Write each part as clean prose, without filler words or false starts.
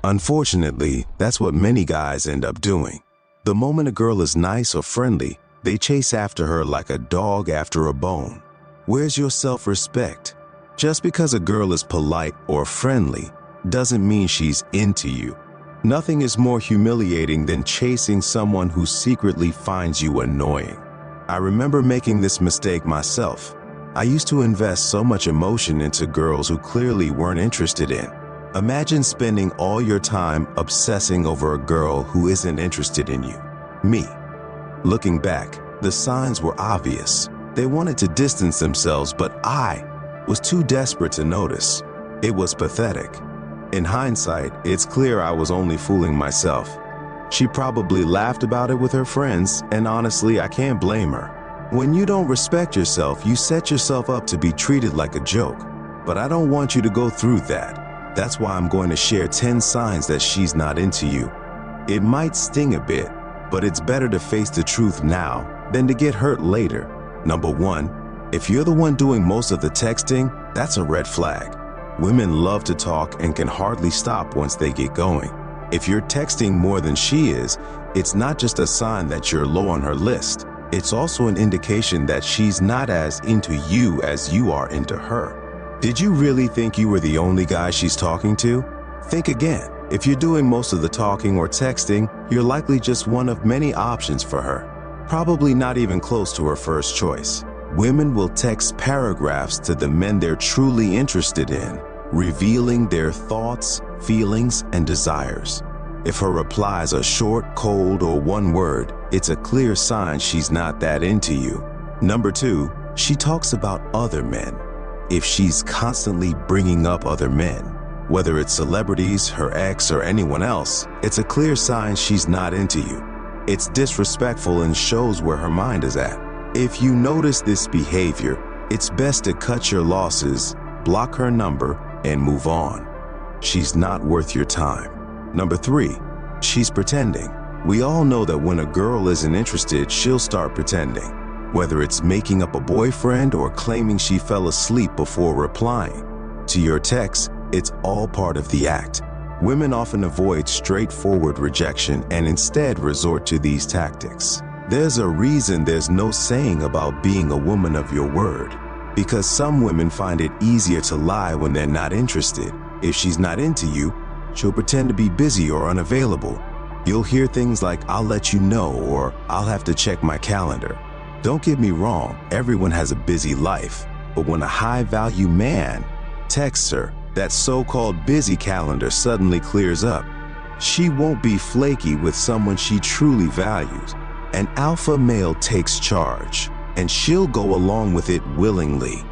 Unfortunately, that's what many guys end up doing. The moment a girl is nice or friendly, they chase after her like a dog after a bone. Where's your self-respect? Just because a girl is polite or friendly doesn't mean she's into you. Nothing is more humiliating than chasing someone who secretly finds you annoying. I remember making this mistake myself. I used to invest so much emotion into girls who clearly weren't interested in. Imagine spending all your time obsessing over a girl who isn't interested in you. Me. Looking back, the signs were obvious. They wanted to distance themselves, but I was too desperate to notice. It was pathetic. In hindsight, it's clear I was only fooling myself. She probably laughed about it with her friends, and honestly, I can't blame her. When you don't respect yourself, you set yourself up to be treated like a joke. But I don't want you to go through that. That's why I'm going to share 10 signs that she's not into you. It might sting a bit, but it's better to face the truth now than to get hurt later. Number 1, if you're the one doing most of the texting, that's a red flag. Women love to talk and can hardly stop once they get going. If you're texting more than she is, it's not just a sign that you're low on her list. It's also an indication that she's not as into you as you are into her. Did you really think you were the only guy she's talking to? Think again. If you're doing most of the talking or texting, you're likely just one of many options for her. Probably not even close to her first choice. Women will text paragraphs to the men they're truly interested in, revealing their thoughts, feelings, and desires. If her replies are short, cold, or one word, it's a clear sign she's not that into you. Number 2, she talks about other men. If she's constantly bringing up other men, whether it's celebrities, her ex, or anyone else, it's a clear sign she's not into you. It's disrespectful and shows where her mind is at. If you notice this behavior, it's best to cut your losses, block her number, and move on. She's not worth your time. Number 3, she's pretending. We all know that when a girl isn't interested, she'll start pretending. Whether it's making up a boyfriend or claiming she fell asleep before replying to your text, it's all part of the act. Women often avoid straightforward rejection and instead resort to these tactics. There's a reason there's no saying about being a woman of your word, because some women find it easier to lie when they're not interested. If she's not into you, she'll pretend to be busy or unavailable. You'll hear things like, "I'll let you know," or "I'll have to check my calendar." Don't get me wrong, everyone has a busy life, but when a high-value man texts her, that so-called busy calendar suddenly clears up. She won't be flaky with someone she truly values. An alpha male takes charge, and she'll go along with it willingly.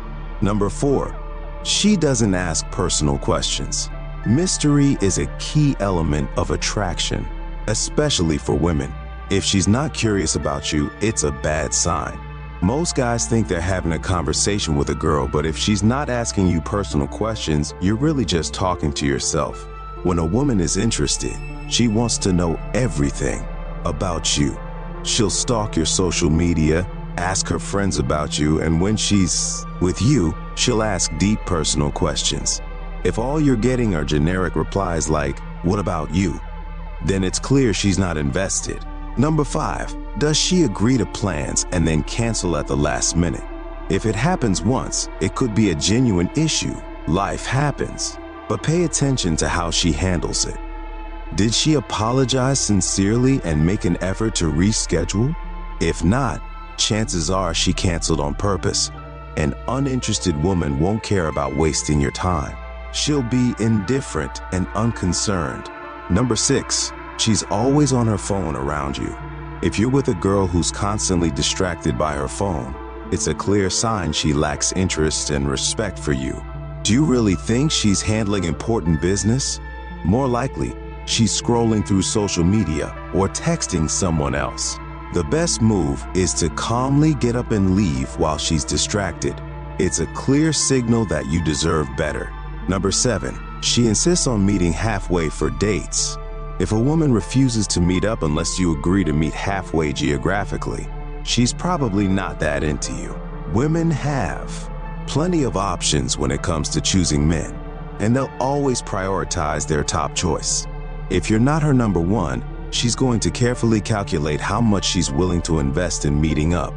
Number 4, she doesn't ask personal questions. Mystery is a key element of attraction, especially for women. If she's not curious about you, it's a bad sign. Most guys think they're having a conversation with a girl, but if she's not asking you personal questions, you're really just talking to yourself. When a woman is interested, she wants to know everything about you. She'll stalk your social media, ask her friends about you, and when she's with you, she'll ask deep personal questions. If all you're getting are generic replies like, "What about you?" then it's clear she's not invested. Number 5, does she agree to plans and then cancel at the last minute? If it happens once, it could be a genuine issue. Life happens. But pay attention to how she handles it. Did she apologize sincerely and make an effort to reschedule? If not, chances are she canceled on purpose. An uninterested woman won't care about wasting your time. She'll be indifferent and unconcerned. Number 6, she's always on her phone around you. If you're with a girl who's constantly distracted by her phone, it's a clear sign she lacks interest and respect for you. Do you really think she's handling important business? More likely, she's scrolling through social media or texting someone else. The best move is to calmly get up and leave while she's distracted. It's a clear signal that you deserve better. Number 7, she insists on meeting halfway for dates. If a woman refuses to meet up unless you agree to meet halfway geographically, she's probably not that into you. Women have plenty of options when it comes to choosing men, and they'll always prioritize their top choice. If you're not her number one, she's going to carefully calculate how much she's willing to invest in meeting up.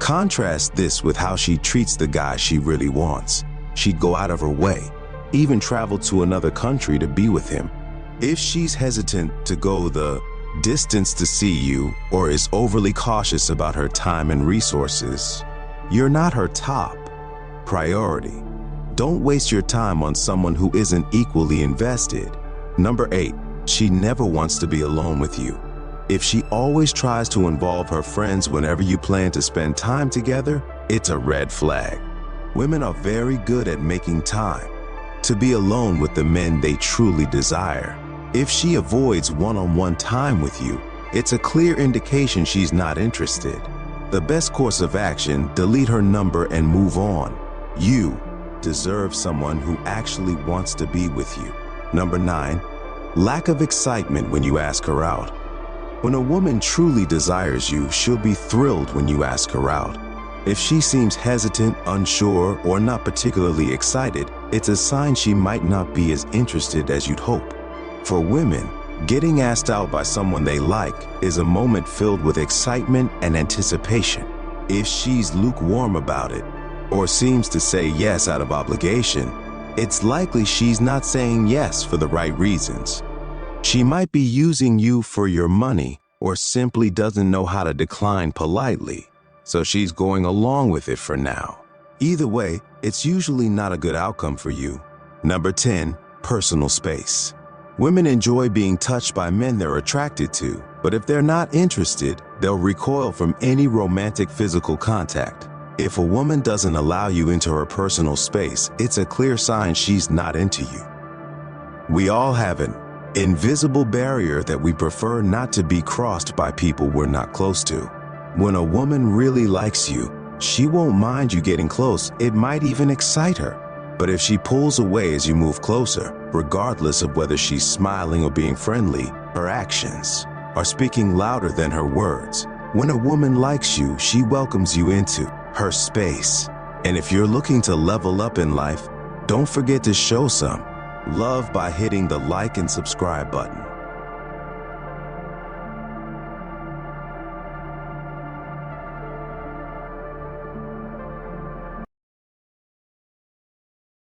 Contrast this with how she treats the guy she really wants. She'd go out of her way, even travel to another country to be with him. If she's hesitant to go the distance to see you or is overly cautious about her time and resources, you're not her top priority. Don't waste your time on someone who isn't equally invested. Number 8, she never wants to be alone with you. If she always tries to involve her friends whenever you plan to spend time together, it's a red flag. Women are very good at making time to be alone with the men they truly desire. If she avoids one-on-one time with you, it's a clear indication she's not interested. The best course of action, delete her number and move on. You deserve someone who actually wants to be with you. Number 9, lack of excitement when you ask her out. When a woman truly desires you, she'll be thrilled when you ask her out. If she seems hesitant, unsure, or not particularly excited, it's a sign she might not be as interested as you'd hope. For women, getting asked out by someone they like is a moment filled with excitement and anticipation. If she's lukewarm about it, or seems to say yes out of obligation, it's likely she's not saying yes for the right reasons. She might be using you for your money, or simply doesn't know how to decline politely, so she's going along with it for now. Either way, it's usually not a good outcome for you. Number 10, personal space. Women enjoy being touched by men they're attracted to, but if they're not interested, they'll recoil from any romantic physical contact. If a woman doesn't allow you into her personal space, it's a clear sign she's not into you. We all have an invisible barrier that we prefer not to be crossed by people we're not close to. When a woman really likes you, she won't mind you getting close. It might even excite her. But if she pulls away as you move closer, regardless of whether she's smiling or being friendly, her actions are speaking louder than her words. When a woman likes you, she welcomes you into her space. And if you're looking to level up in life, don't forget to show some love by hitting the like and subscribe button.